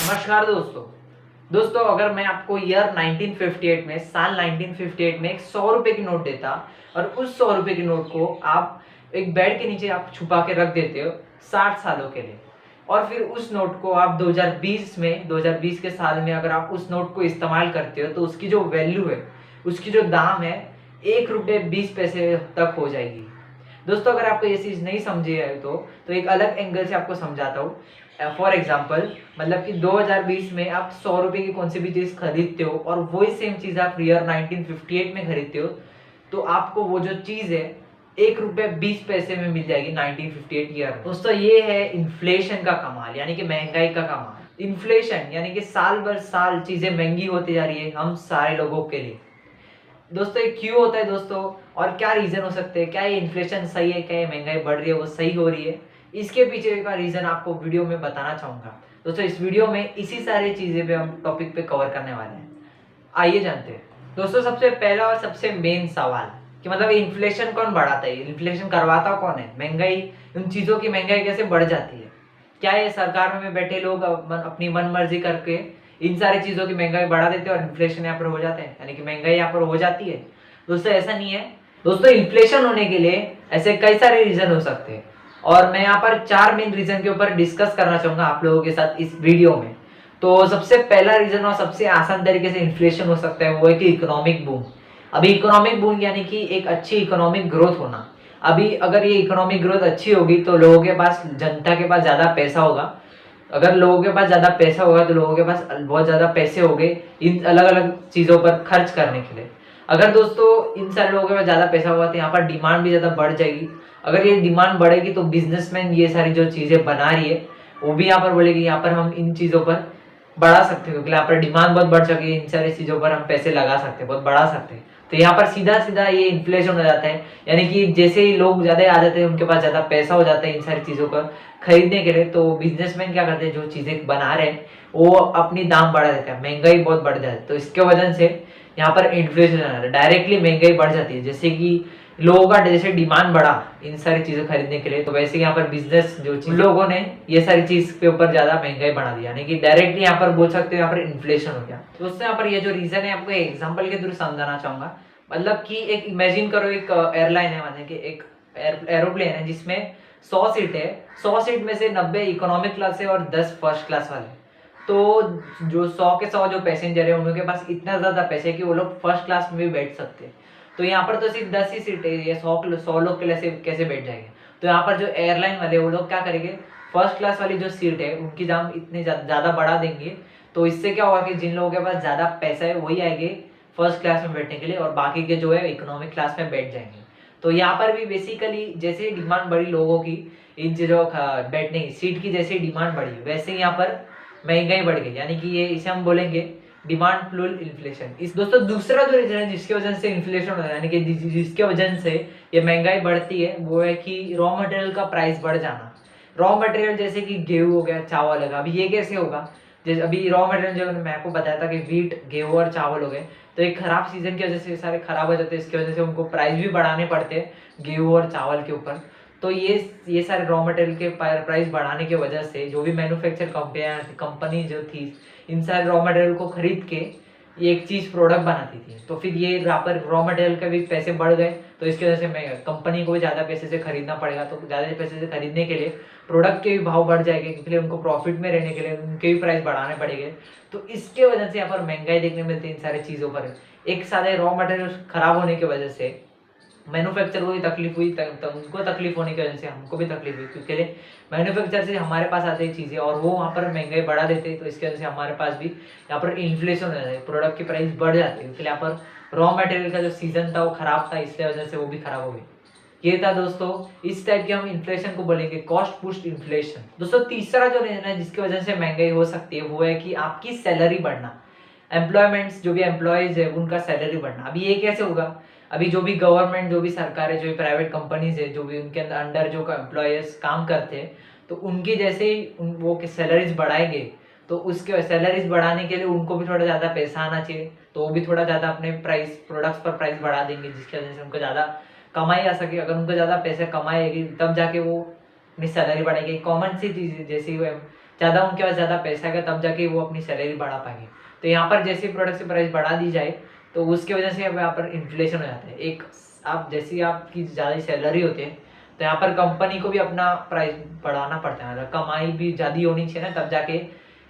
नमस्कार दोस्तों अगर मैं आपको ईयर 1958 में साल 1958 में एक 100 रुपए की नोट देता और उस 100 रुपए की नोट को आप एक बेड के नीचे आप छुपा के रख देते हो 60 सालों के लिए, और फिर उस नोट को आप 2020 के साल में अगर आप उस नोट को इस्तेमाल करते हो तो उसकी जो वैल्यू है, उसकी जो दाम है, 1 रुपये 20 पैसे तक हो जाएगी। दोस्तों अगर आपको ये चीज़ नहीं समझी है तो एक अलग एंगल से आपको समझाता हूँ। फॉर एग्जाम्पल, मतलब कि 2020 में आप 100 रुपए की कौन सी भी चीज़ खरीदते हो और वही सेम चीज़ आप ईयर 1958 में खरीदते हो, तो आपको वो जो चीज़ है 1 रुपये 20 पैसे में मिल जाएगी 1958 ईयर में। दोस्तों ये है इन्फ्लेशन का कमाल, यानी कि महंगाई का कमाल। इन्फ्लेशन यानी कि साल भर साल चीज़ें महंगी होती जा रही है हम सारे लोगों के लिए। दोस्तों ये क्यों होता है दोस्तों, और क्या रीजन हो सकते हैं? क्या ये इन्फ्लेशन सही है, क्या ये महंगाई बढ़ रही है वो सही हो रही है? इसके पीछे का रीजन आपको वीडियो में बताना चाहूंगा। दोस्तों इस वीडियो में इसी सारी चीजें पे हम टॉपिक पे कवर करने वाले हैं। आइए जानते हैं। दोस्तों सबसे पहला और सबसे मेन सवाल कि मतलब इन्फ्लेशन कौन बढ़ाता है, इन्फ्लेशन करवाता कौन है? महंगाई, उन चीजों की महंगाई कैसे बढ़ जाती है? क्या ये सरकार में बैठे लोग अपनी मन मर्जी करके इन सारी चीजों की महंगाई बढ़ा देते हैं और इन्फ्लेशन यहाँ पर हो जाता है, यानी कि महंगाई यहाँ पर हो जाती है? दोस्तों ऐसा नहीं है। दोस्तों इन्फ्लेशन होने के लिए ऐसे कई सारे रीजन हो सकते हैं, और मैं यहाँ पर 4 मेन रीजन के ऊपर डिस्कस करना चाहूंगा आप लोगों के साथ इस वीडियो में। तो सबसे पहला रीजन और सबसे आसान तरीके से इन्फ्लेशन हो सकता है वो है कि इकोनॉमिक बूम। अभी इकोनॉमिक बूम यानी कि एक अच्छी इकोनॉमिक ग्रोथ होना। अभी अगर ये इकोनॉमिक ग्रोथ अच्छी होगी तो लोगों के पास, जनता के पास ज्यादा पैसा होगा। अगर लोगों के पास ज्यादा पैसा होगा तो लोगों के पास बहुत ज्यादा पैसे होंगे इन अलग अलग चीजों पर खर्च करने के लिए। अगर दोस्तों इन सारे लोगों के पास ज्यादा पैसा होगा तो यहाँ पर डिमांड भी ज्यादा बढ़ जाएगी। अगर ये डिमांड बढ़ेगी तो बिजनेसमैन ये सारी जो चीजें बना रही है वो भी यहाँ पर बोलेगी यहाँ पर हम इन चीजों पर बढ़ा सकते हैं, क्योंकि यहाँ पर डिमांड बहुत बढ़ चुकी है, इन सारी चीजों पर हम पैसे लगा सकते हैं, बहुत बढ़ा सकते हैं। तो यहाँ पर सीधा सीधा ये इन्फ्लेशन हो जाता है, यानी कि जैसे ही लोग ज्यादा आ जाते हैं, उनके पास ज्यादा पैसा हो जाता है इन सारी चीजों का खरीदने के लिए, तो बिजनेसमैन क्या करते हैं, जो चीजें बना रहे हैं वो अपनी दाम बढ़ा देते हैं, महंगाई बहुत बढ़ जाती है। तो इसके वजह से यहाँ पर इन्फ्लेशन डायरेक्टली महंगाई बढ़ जाती है। जैसे कि लोगों का जैसे डिमांड बढ़ा इन सारी चीजें खरीदने के लिए, तो वैसे यहाँ पर बिजनेस जो लोगों ने ये सारी चीज के ऊपर ज्यादा महंगाई बढ़ा दी, यानी कि डायरेक्टली यहाँ पर बोल सकते हो यहाँ पर इन्फ्लेशन हो गया। दोस्तों यहाँ पर ये जो रीजन है आपको एग्जाम्पल के थ्रू समझाना चाहूंगा। मतलब कि एक इमेजिन करो, एक एयरलाइन है, मतलब कि एक एरोप्लेन है जिसमें 100 सीट है। 100 सीट में से 90 इकोनॉमिक क्लास है और 10 फर्स्ट क्लास वाले। तो जो 100 के 100 जो पैसेंजर है उनके पास इतना ज्यादा पैसे है कि वो लोग फर्स्ट क्लास में भी बैठ सकते हैं। तो यहाँ पर तो सिर्फ 10 ही सीट है, ये 100 लोग के लिए कैसे बैठ जाएंगे? तो यहाँ पर जो एयरलाइन वाले वो लोग क्या करेंगे, फर्स्ट क्लास वाली जो सीट है उनकी दाम इतने ज्यादा बढ़ा देंगे। तो इससे क्या होगा कि जिन लोगों के पास ज्यादा पैसा है वही आएंगे फर्स्ट क्लास में बैठने के लिए, और बाकी के जो है इकोनॉमिक क्लास में बैठ जाएंगे। तो यहाँ पर भी बेसिकली जैसे डिमांड बढ़ी लोगों की इन चीजों बैठने की सीट की, जैसे डिमांड बढ़ी वैसे यहाँ पर महंगाई बढ़ गई, यानी कि ये इसे हम बोलेंगे डिमांड पुल इन्फ्लेशन। इस दोस्तों दूसरा जो रीजन है जिसकी वजह से इन्फ्लेशन होता है, यानी कि जिसके वजह से ये महंगाई बढ़ती है, वो है कि रॉ मटेरियल का प्राइस बढ़ जाना। रॉ मटेरियल जैसे कि गेहूं हो गया, चावल होगा। अभी ये कैसे होगा? जैसे अभी रॉ मटेरियल जो मैं आपको बताया था कि वीट, गेहूं और चावल हो गए, तो एक खराब सीजन की वजह से सारे खराब हो जाते हैं, इसकी वजह से उनको प्राइस भी बढ़ाने पड़ते हैं गेहूं और चावल के ऊपर। तो ये सारे रॉ मटेरियल के प्राइस बढ़ाने की वजह से जो भी मैन्युफैक्चर कंपनी जो थी इन सारे रॉ मटेरियल को खरीद के ये एक चीज प्रोडक्ट बनाती थी, तो फिर ये यहाँ पर रॉ मटेरियल के भी पैसे बढ़ गए, तो इसकी वजह से मैं कंपनी को भी ज्यादा पैसे से खरीदना पड़ेगा। तो ज्यादा पैसे से खरीदने के लिए प्रोडक्ट के भी भाव बढ़ जाएंगे, इसलिए उनको प्रॉफिट में रहने के लिए उनके भी प्राइस बढ़ाने पड़ेंगे। तो इसके वजह से यहाँ पर महंगाई देखने मिलती है इन सारी चीजों पर। एक सारे रॉ मटेरियल खराब होने की वजह से मैन्युफैक्चर को भी तकलीफ हुई, तब उनको तकलीफ होने की वजह से हमको भी तकलीफ हुई, क्योंकि मैन्युफैक्चर से हमारे पास आते चीजें और वो वहाँ पर महंगाई बढ़ा देते, तो इसकी वजह से हमारे पास भी यहाँ पर इन्फ्लेशन हो जाता है, प्रोडक्ट की प्राइस बढ़ जाती है। इसलिए यहाँ पर रॉ मटेरियल का जो सीजन था वो खराब था, इसलिए वजह से वो भी खराब हो गई। ये था दोस्तों, इस टाइप के हम इन्फ्लेशन को बोलेंगे कॉस्ट पुश्ड इन्फ्लेशन। दोस्तों तीसरा जो रीजन है जिसकी वजह से महंगाई हो सकती है वो है कि आपकी सैलरी बढ़ना। एम्प्लॉयमेंट्स, जो भी एम्प्लॉयज है उनका सैलरी बढ़ना। अभी ये कैसे होगा? अभी जो भी गवर्नमेंट, जो भी सरकार है, जो भी प्राइवेट कंपनीज है, जो भी उनके अंडर जो एम्प्लॉयज काम करते हैं, तो उनकी जैसे ही वो सैलरीज बढ़ाएंगे तो उसके सैलरीज बढ़ाने के लिए उनको भी थोड़ा ज्यादा पैसा आना चाहिए, तो वो भी थोड़ा ज्यादा अपने प्राइस, प्रोडक्ट्स पर प्राइस बढ़ा देंगे, जिसकी वजह से उनको ज्यादा कमाई आ सके। अगर उनको ज्यादा पैसे कमाएगी तब जाके वो अपनी सैलरी बढ़ाएगी। कॉमन सी चीज जैसे ज़्यादा उनके पास ज़्यादा पैसा है तब जाके वो अपनी सैलरी बढ़ा पाएंगे। तो यहाँ पर जैसे प्रोडक्ट की प्राइस बढ़ा दी जाए तो उसकी वजह से अब यहाँ पर इन्फ्लेशन हो जाता है। एक आप जैसी आपकी ज़्यादा सैलरी होती है तो यहाँ पर कंपनी को भी अपना प्राइस बढ़ाना पड़ता है, मतलब कमाई भी ज़्यादा होनी चाहिए ना, तब जाके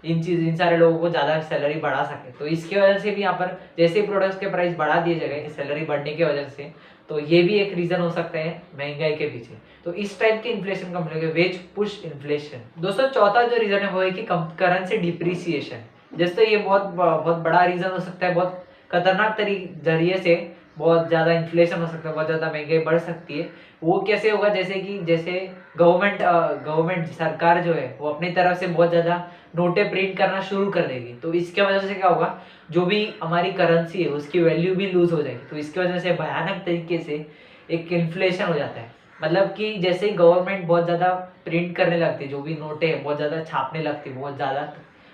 इन सारे लोगों को ज़्यादा सैलरी बढ़ा सके। तो इसकी वजह से भी यहाँ पर जैसे प्रोडक्ट्स के प्राइस बढ़ा दिए जाएंगे सैलरी बढ़ने की वजह से, तो ये भी एक रीज़न हो सकता है महंगाई के पीछे। तो इस टाइप के इन्फ्लेशन का मिलेगा वेज पुश इन्फ्लेशन। दोस्तों चौथा जो रीज़न है वो है कि करेंसी डिप्रिसिएशन। जैसे ये बहुत बहुत बड़ा रीज़न हो सकता है, बहुत खतरनाक जरिए से बहुत ज़्यादा इन्फ्लेशन हो सकता है, बहुत ज़्यादा महंगाई बढ़ सकती है। वो कैसे होगा, जैसे गवर्नमेंट सरकार जो है वो अपनी तरफ से बहुत ज़्यादा नोटें प्रिंट करना शुरू कर देगी। तो इसके वजह से क्या होगा, जो भी हमारी करेंसी है उसकी वैल्यू भी लूज हो जाएगी। तो इसकी वजह से भयानक तरीके से एक इन्फ्लेशन हो जाता है। मतलब कि जैसे ही गवर्नमेंट बहुत ज़्यादा प्रिंट करने लगती है, जो भी नोटें हैं बहुत ज़्यादा छापने लगती है बहुत ज़्यादा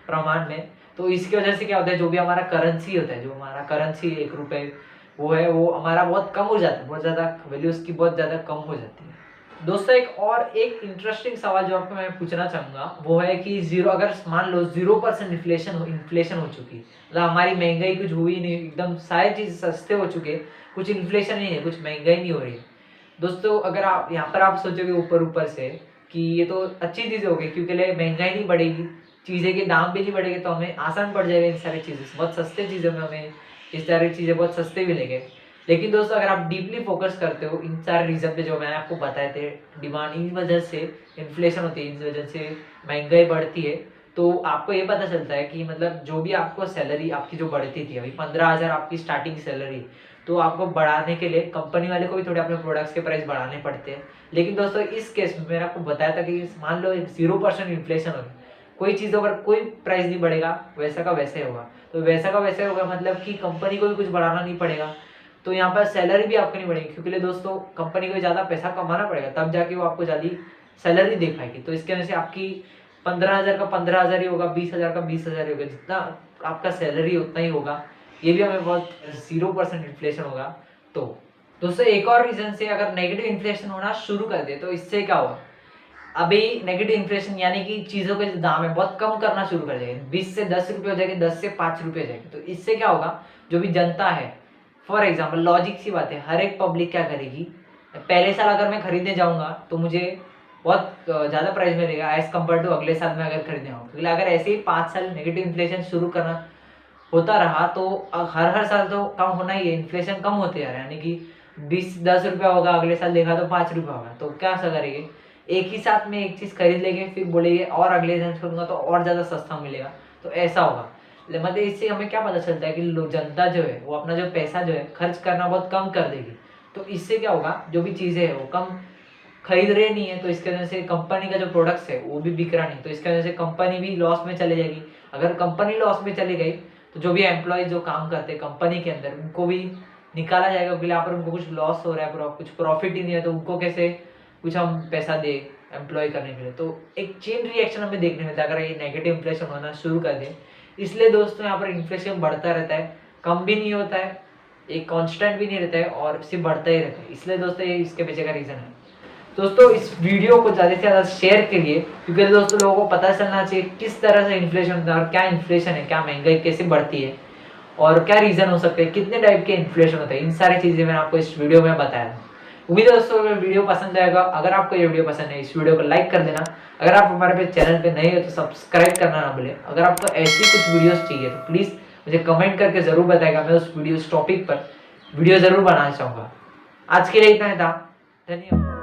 प्रमाण में, तो इसकी वजह से क्या होता है, जो भी हमारा करेंसी होता है, जो हमारा करेंसी 1 रुपये वो है, वो हमारा बहुत कम हो जाता है, बहुत ज़्यादा वैल्यू उसकी बहुत ज़्यादा कम हो जाती है। दोस्तों एक इंटरेस्टिंग सवाल जो आपको मैं पूछना चाहूँगा वो है कि अगर मान लो 0% इन्फ्लेशन हो चुकी, मतलब हमारी महंगाई कुछ हुई नहीं, एकदम सारी चीज़ सस्ते हो चुके, कुछ इन्फ्लेशन नहीं है, कुछ महंगाई नहीं हो रही। दोस्तों अगर आप यहाँ पर आप सोचोगे ऊपर से कि ये तो अच्छी चीज़ होगी क्योंकि महंगाई नहीं बढ़ेगी, चीज़ें के दाम भी नहीं बढ़ेंगे, तो हमें आसान पड़ जाएगा इन सारी चीज़ें, बहुत सस्ते चीज़ों में हमें इस सारी चीज़ें बहुत सस्ते मिलेंगे। लेकिन दोस्तों अगर आप डीपली फोकस करते हो इन सारे रीज़न पे जो मैंने आपको बताए थे, डिमांड इन वजह से इन्फ्लेशन होती है, इन वजह से महंगाई बढ़ती है, तो आपको ये पता चलता है कि मतलब जो भी आपको सैलरी आपकी जो बढ़ती थी, अभी 15,000 आपकी स्टार्टिंग सैलरी, तो आपको बढ़ाने के लिए कंपनी वाले को भी थोड़े अपने प्रोडक्ट्स के प्राइस बढ़ाने पड़ते हैं। लेकिन दोस्तों इस केस में मैंने आपको बताया था कि मान लो 0% इन्फ्लेशन हो, कोई चीज़ों पर कोई प्राइस नहीं बढ़ेगा, वैसा का वैसे होगा। तो वैसा का वैसे होगा मतलब कि कंपनी को भी कुछ बढ़ाना नहीं पड़ेगा, तो यहाँ पर सैलरी भी आपकी नहीं बढ़ेगी, क्योंकि दोस्तों कंपनी को ज़्यादा पैसा कमाना पड़ेगा तब जाके वो आपको ज़्यादा सैलरी दे पाएगी। तो इसके वजह से आपकी 15,000 का 15,000 ही होगा, 20,000 का 20,000 ही होगा, जितना आपका सैलरी उतना ही होगा। ये भी हमें बहुत 0% इन्फ्लेशन होगा। तो दोस्तों एक और रीज़न से अगर नेगेटिव इन्फ्लेशन होना शुरू कर दे तो इससे क्या होगा, अभी नेगेटिव इन्फ्लेशन यानी कि चीज़ों के जो दाम है बहुत कम करना शुरू कर देंगे, 20 से 10 रुपये हो जाएंगे, 10 से 5 रुपये हो जाएंगे। तो इससे क्या होगा, जो भी जनता है, फॉर एग्जाम्पल लॉजिक सी बात है, हर एक पब्लिक क्या करेगी, पहले साल अगर मैं खरीदने जाऊंगा तो मुझे बहुत ज़्यादा प्राइस मिलेगा एज कम्पेयर टू अगले साल में अगर खरीदने आऊँ, क्योंकि अगर ऐसे ही 5 साल नेगेटिव इन्फ्लेशन शुरू करना होता रहा तो हर साल तो कम होना ही है, इन्फ्लेशन कम होते जा रहा है, यानी कि 10 रुपया होगा, अगले साल देखा तो 5 रुपया होगा। तो क्या ऐसा करेंगे, एक ही साथ में एक चीज़ खरीद लेंगे, फिर बोलेंगे और अगले दिन छोड़ूंगा तो और ज़्यादा सस्ता मिलेगा, तो ऐसा होगा। मतलब इससे हमें क्या पता चलता है कि जनता जो है वो अपना जो पैसा जो है खर्च करना बहुत कम कर देगी। तो इससे क्या होगा, जो भी चीज़ें हैं वो कम खरीद रहे नहीं है, तो इसके वजह से कंपनी का जो प्रोडक्ट्स है वो भी बिक रहा नहीं, तो इसके वजह से कंपनी भी लॉस में चले जाएगी। अगर कंपनी लॉस में चली गई तो जो भी एम्प्लॉय जो काम करते हैं कंपनी के अंदर उनको भी निकाला जाएगा, क्योंकि यहाँ पर उनको कुछ लॉस हो रहा है, कुछ प्रॉफिट ही नहीं है, तो उनको कैसे कुछ हम पैसा दे एम्प्लॉय करने के लिए। तो एक चेन रिएक्शन हमें देखने मिलता है अगर ये नेगेटिव इन्फ्लेशन होना शुरू कर दे। इसलिए दोस्तों यहाँ पर इन्फ्लेशन बढ़ता रहता है, कम भी नहीं होता है, एक कांस्टेंट भी नहीं रहता है और सिर्फ बढ़ता ही रहता है। इसलिए दोस्तों ये इसके पीछे का रीज़न है। दोस्तों इस वीडियो को ज़्यादा से ज़्यादा शेयर करिए, क्योंकि दोस्तों लोगों को पता चलना चाहिए किस तरह से इन्फ्लेशन होता है और क्या इन्फ्लेशन है, क्या महंगाई कैसे बढ़ती है और क्या रीज़न हो सकते हैं, कितने टाइप के इन्फ्लेशन होते हैं। इन सारी चीज़ें मैंने आपको इस वीडियो में बताया था। उम्मीद है दोस्तों अगर वीडियो पसंद आएगा, अगर आपको ये वीडियो पसंद है इस वीडियो को लाइक कर देना। अगर आप हमारे पे चैनल पे नए हो तो सब्सक्राइब करना ना भूलें। अगर आपको ऐसी कुछ वीडियोस चाहिए तो प्लीज़ मुझे कमेंट करके ज़रूर बताएगा, मैं उस टॉपिक पर वीडियो ज़रूर बनाना चाहूँगा। आज के लिए इतना ही था, धन्यवाद।